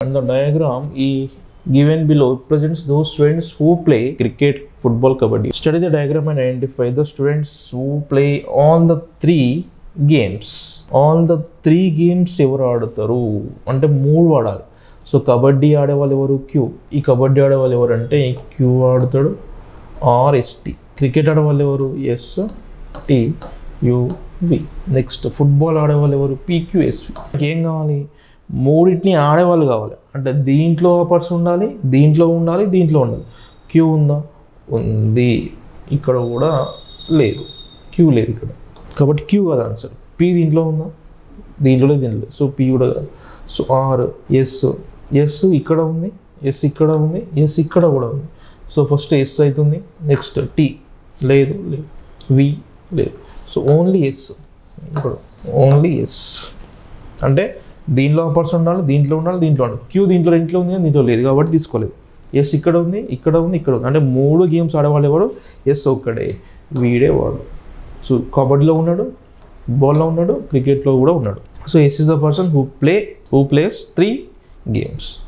And the diagram given below presents those students who play cricket, football, kabaddi. Study the diagram and identify the students who play all the three games. All the three games ఎవరు ఆడతారు అంటే మూడు ఆడాలి. So kabaddi ఆడేవాళ్ళు ఎవరు? Queue. ఈ కబడ్డీ ఆడేవాళ్ళు ఎవరు అంటే క్యూ ఆడతాడు ఆర్ఎస్టి. క్రికెట్ ఆడేవాళ్ళు ఎవరు? ఎస్టియువి. నెక్స్ట్ ఫుట్బాల్ ఆడేవాళ్ళు ఎవరు? పిక్యూఎస్వి. ఏం కావాలి? మూడింటిని ఆడేవాళ్ళు కావాలి. అంటే దీంట్లో పర్సన్ ఉండాలి, దీంట్లో ఉండాలి, దీంట్లో ఉండాలి. క్యూ ఉందా? ఉంది. ఇక్కడ కూడా లేదు, క్యూ లేదు ఇక్కడ, కాబట్టి క్యూ కదా ఆన్సర్. పి దీంట్లో ఉందా? దీంట్లో దీంట్లో, సో పి కూడా కాదు. So are. ఎస్ ఇక్కడ ఉంది, ఎస్ ఇక్కడ ఉంది, ఎస్ ఇక్కడ కూడా ఉంది. సో ఫస్ట్ ఎస్ అవుతుంది. నెక్స్ట్ టీ లేదు, వి లేదు. So only S. ఇక్కడ ఓన్లీ ఎస్ అంటే దీంట్లో పర్సన్ ఉండాలి, దీంట్లో ఉండాలి, దీంట్లో ఉండాలి. క్యూ దీంట్లో ఉంది, దీంట్లో లేదు కాబట్టి తీసుకోలేదు. ఎస్ ఇక్కడ ఉంది, ఇక్కడ ఉంది, ఇక్కడ ఉంది. అంటే మూడు గేమ్స్ ఆడేవాళ్ళు ఎవరు? ఎస్ ఒక్కడే, వీడే వాడు. సో కబడ్డీలో ఉన్నాడు, ఫుట్బాల్లో ఉన్నాడు, క్రికెట్లో కూడా ఉన్నాడు. So S is the person who plays 3 games.